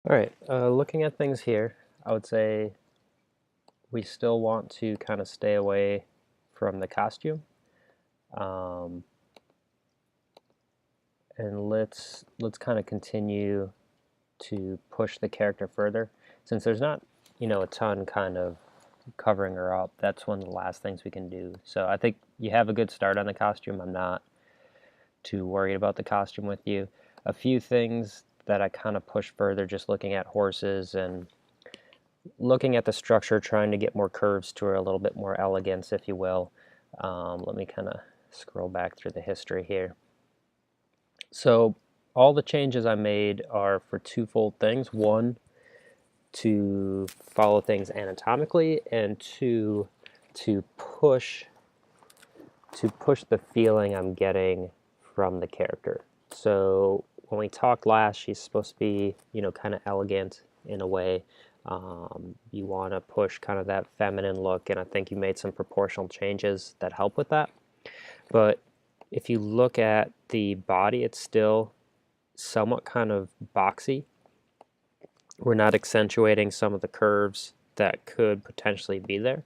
All right, looking at things here, I would say we still want to kind of stay away from the costume. Um, and let's kind of continue to push the character further. Since there's not, a ton kind of covering her up, that's one of the last things we can do. So I think you have a good start on the costume. I'm not too worried about the costume with you. A few things that I kind of push further, just looking at horses and looking at the structure, trying to get more curves to her, a little bit more elegance, if you will. Let me kind of scroll back through the history here. So all the changes I made are for twofold things. One, to follow things anatomically, and two, to push the feeling I'm getting from the character. So when we talked last, she's supposed to be, kind of elegant in a way. You want to push kind of that feminine look, and I think you made some proportional changes that help with that. But if you look at the body, it's still somewhat kind of boxy. We're not accentuating some of the curves that could potentially be there.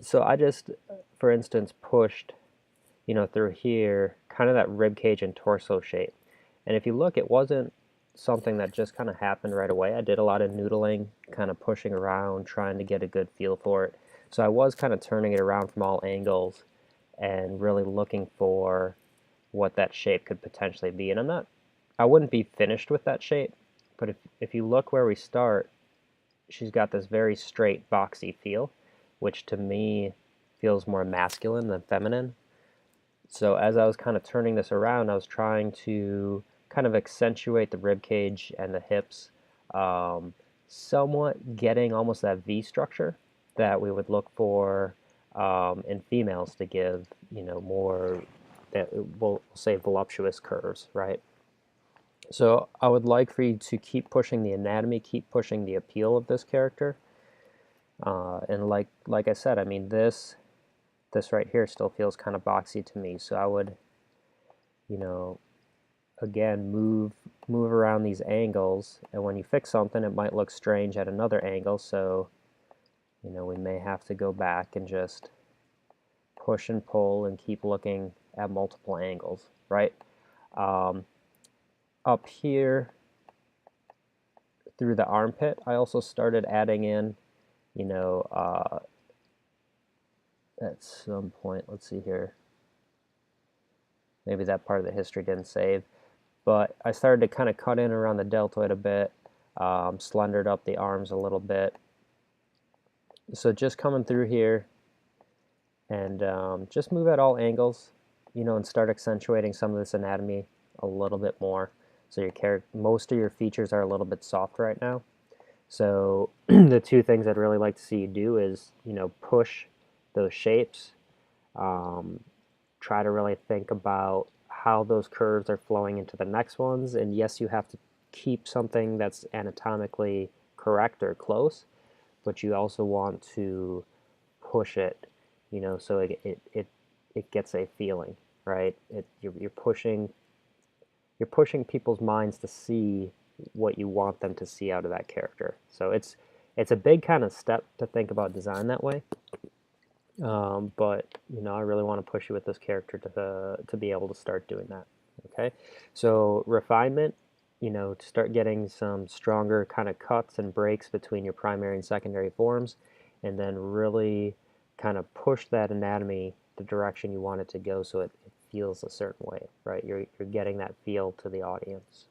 So I just, for instance, pushed, through here, kind of that rib cage and torso shape. And if you look, it wasn't something that just kind of happened right away. I did a lot of noodling, kind of pushing around, trying to get a good feel for it. So I was kind of turning it around from all angles and really looking for what that shape could potentially be. And I wouldn't be finished with that shape, but if you look where we start, she's got this very straight, boxy feel, which to me feels more masculine than feminine. So as I was kind of turning this around, I was trying to kind of accentuate the rib cage and the hips, somewhat getting almost that V structure that we would look for in females to give, more, that we'll say voluptuous curves, right? So I would like for you to keep pushing the anatomy, keep pushing the appeal of this character. And like I said, I mean, this right here still feels kind of boxy to me. So I would, you know, again, move around these angles. And when you fix something, it might look strange at another angle. So, we may have to go back and just push and pull and keep looking at multiple angles, right? Um, Up here through the armpit, I also started adding in, you know, uh, at some point, let's see here, maybe that part of the history didn't save, but I started to kind of cut in around the deltoid a bit, slendered up the arms a little bit. So just coming through here and just move at all angles, and start accentuating some of this anatomy a little bit more. So most of your features are a little bit soft right now. So the two things I'd really like to see you do is, push those shapes. Try to really think about how those curves are flowing into the next ones. And yes, you have to keep something that's anatomically correct or close, but you also want to push it, so it gets a feeling, right? You're pushing people's minds to see what you want them to see out of that character. So it's a big kind of step to think about design that way. But I really want to push you with this character to be able to start doing that. Okay, so refinement, to start getting some stronger kind of cuts and breaks between your primary and secondary forms, and then really kind of push that anatomy the direction you want it to go, so it feels a certain way, right? You're getting that feel to the audience.